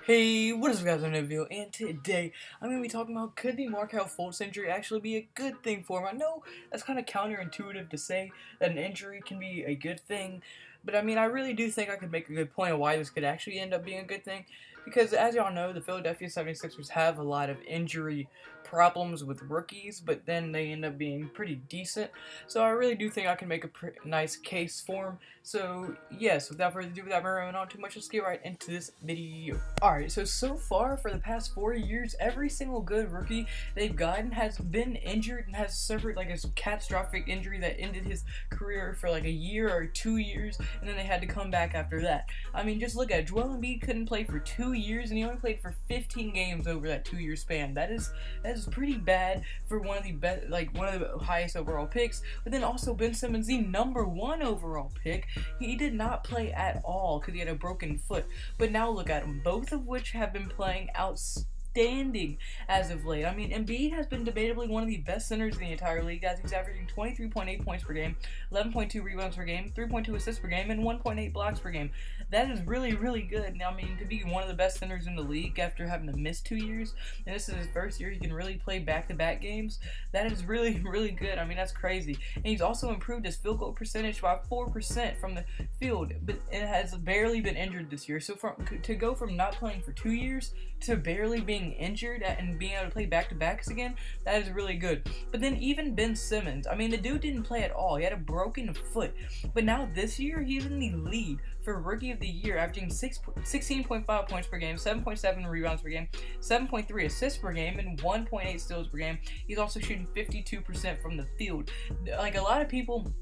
Hey, what is up guys, I'm Neville, and today I'm going to be talking about could the Markel Fultz injury actually be a good thing for him. I know that's kind of counterintuitive to say that an injury can be a good thing, but I mean, I really do think I could make a good point of why this could actually end up being a good thing, because as y'all know, the Philadelphia 76ers have a lot of injury problems with rookies, but then they end up being pretty decent, so I really do think I can make a nice case for him. So yes, without further ado, without running on too much, let's get right into this video. Alright, so far for the past 4 years, every single good rookie they've gotten has been injured and has suffered like a catastrophic injury that ended his career for like a year or 2 years, and then they had to come back after that. I mean, just look at it. Joel Embiid couldn't play for 2 years, and he only played for 15 games over that 2-year span. That is pretty bad for one of the best, like one of the highest overall picks. But then also Ben Simmons, the #1 overall pick, he did not play at all because he had a broken foot. But now look at him, both of which have been playing outstanding as of late. I mean, Embiid has been debatably one of the best centers in the entire league, as he's averaging 23.8 points per game, 11.2 rebounds per game, 3.2 assists per game, and 1.8 blocks per game. That is really, really good. Now, I mean, to be one of the best centers in the league after having to miss 2 years, and this is his first year he can really play back-to-back games, that is really, really good. I mean, that's crazy. And he's also improved his field goal percentage by 4% from the field, but it has barely been injured this year. So to go from not playing for 2 years to barely being injured and being able to play back-to-backs again, that is really good. But then even Ben Simmons, I mean, the dude didn't play at all. He had a broken foot. But now this year, he's in the lead for Rookie of the Year, averaging 16.5 points per game, 7.7 rebounds per game, 7.3 assists per game, and 1.8 steals per game. He's also shooting 52% from the field. Like, a lot of people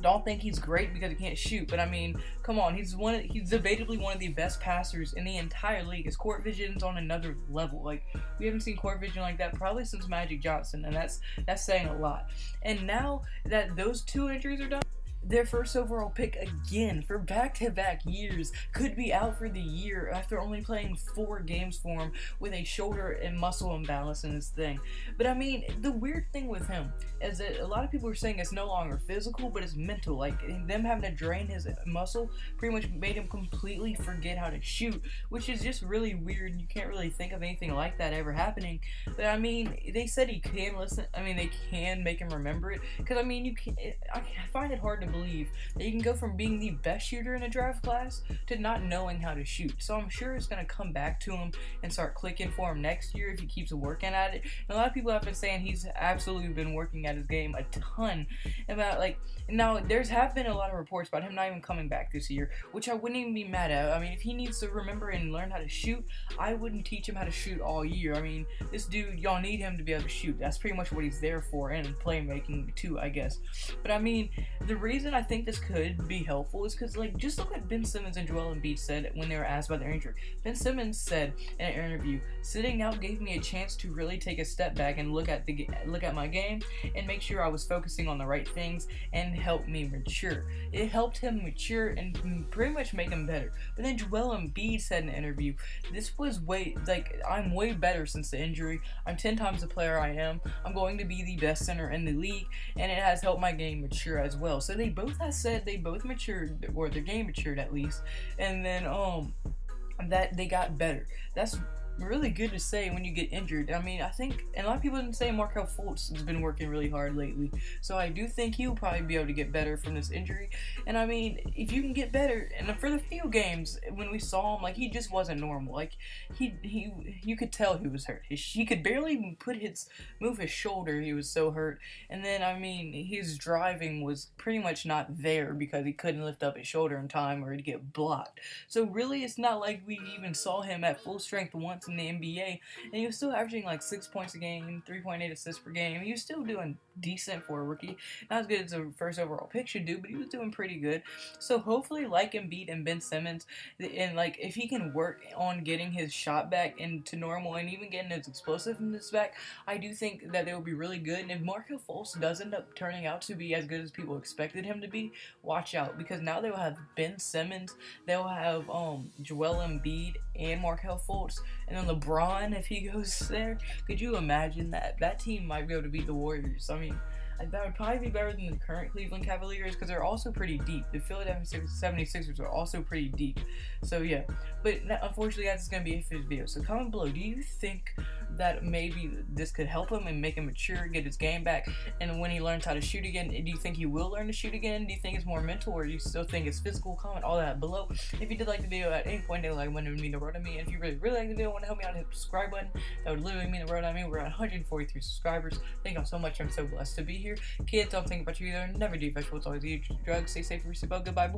don't think he's great because he can't shoot, but I mean, come on, he's debatably one of the best passers in the entire league. His court vision's on another level. Like, we haven't seen court vision like that probably since Magic Johnson, and that's saying a lot. And now that those two injuries are done, their first overall pick again for back-to-back years could be out for the year after only playing 4 games for him with a shoulder and muscle imbalance in his thing. But I mean, the weird thing with him is that a lot of people are saying it's no longer physical, but it's mental. Like, them having to drain his muscle pretty much made him completely forget how to shoot, which is just really weird. You can't really think of anything like that ever happening. But I mean, they said he can listen. I mean, they can make him remember it, because I mean, I find it hard to believe that you can go from being the best shooter in a draft class to not knowing how to shoot. So I'm sure it's going to come back to him and start clicking for him next year if he keeps working at it. And a lot of people have been saying he's absolutely been working at his game a ton. About, like, now have been a lot of reports about him not even coming back this year, which I wouldn't even be mad at. I mean, if he needs to remember and learn how to shoot, I wouldn't teach him how to shoot all year. I mean, this dude, y'all need him to be able to shoot. That's pretty much what he's there for, and playmaking too, I guess. But I mean, the reason I think this could be helpful is because, like, just look what Ben Simmons and Joel Embiid said when they were asked about their injury. Ben Simmons said in an interview, "Sitting out gave me a chance to really take a step back and look at my game and make sure I was focusing on the right things, and helped me mature." It helped him mature and pretty much make him better. But then Joel Embiid said in an interview, "This was I'm way better since the injury. I'm 10 times the player I am. I'm going to be the best center in the league, and it has helped my game mature as well." So they both have said they both matured, or their game matured at least, and then that they got better. That's really good to say when you get injured. I mean, I think, and a lot of people have been saying Markel Fultz has been working really hard lately, so I do think he'll probably be able to get better from this injury. And I mean, if you can get better, and for the few games when we saw him, like, he just wasn't normal. Like, you could tell he was hurt. He could barely move his shoulder. He was so hurt. And then, I mean, his driving was pretty much not there because he couldn't lift up his shoulder in time, or he'd get blocked. So really, it's not like we even saw him at full strength once in the NBA, and he was still averaging like 6 points a game, 3.8 assists per game. He was still doing decent for a rookie. Not as good as a first overall pick should do, but he was doing pretty good. So hopefully, like Embiid and Ben Simmons, and like if he can work on getting his shot back into normal and even getting his explosiveness back, I do think that they will be really good. And if Markel Fultz does end up turning out to be as good as people expected him to be, watch out, because now they will have Ben Simmons, they'll have Joel Embiid and Markel Fultz, and then LeBron, if he goes there. Could you imagine that? That team might be able to beat the Warriors. I mean, That would probably be better than the current Cleveland Cavaliers because they're also pretty deep. The Philadelphia 76ers are also pretty deep. So yeah, but unfortunately that's going to be it for this video. So comment below, do you think that maybe this could help him and make him mature, get his game back, and when he learns how to shoot again, do you think he will learn to shoot again? Do you think it's more mental, or do you still think it's physical? Comment all that below. If you did like the video at any point, like it would mean the world to me. And if you really like the video, want to help me out, hit the subscribe button. That would literally mean the world to me. We're at 143 subscribers. Thank y'all so much. I'm so blessed to be here. Kids, don't think about you either. Never do festival. It's always eat drugs. Stay safe. Goodbye.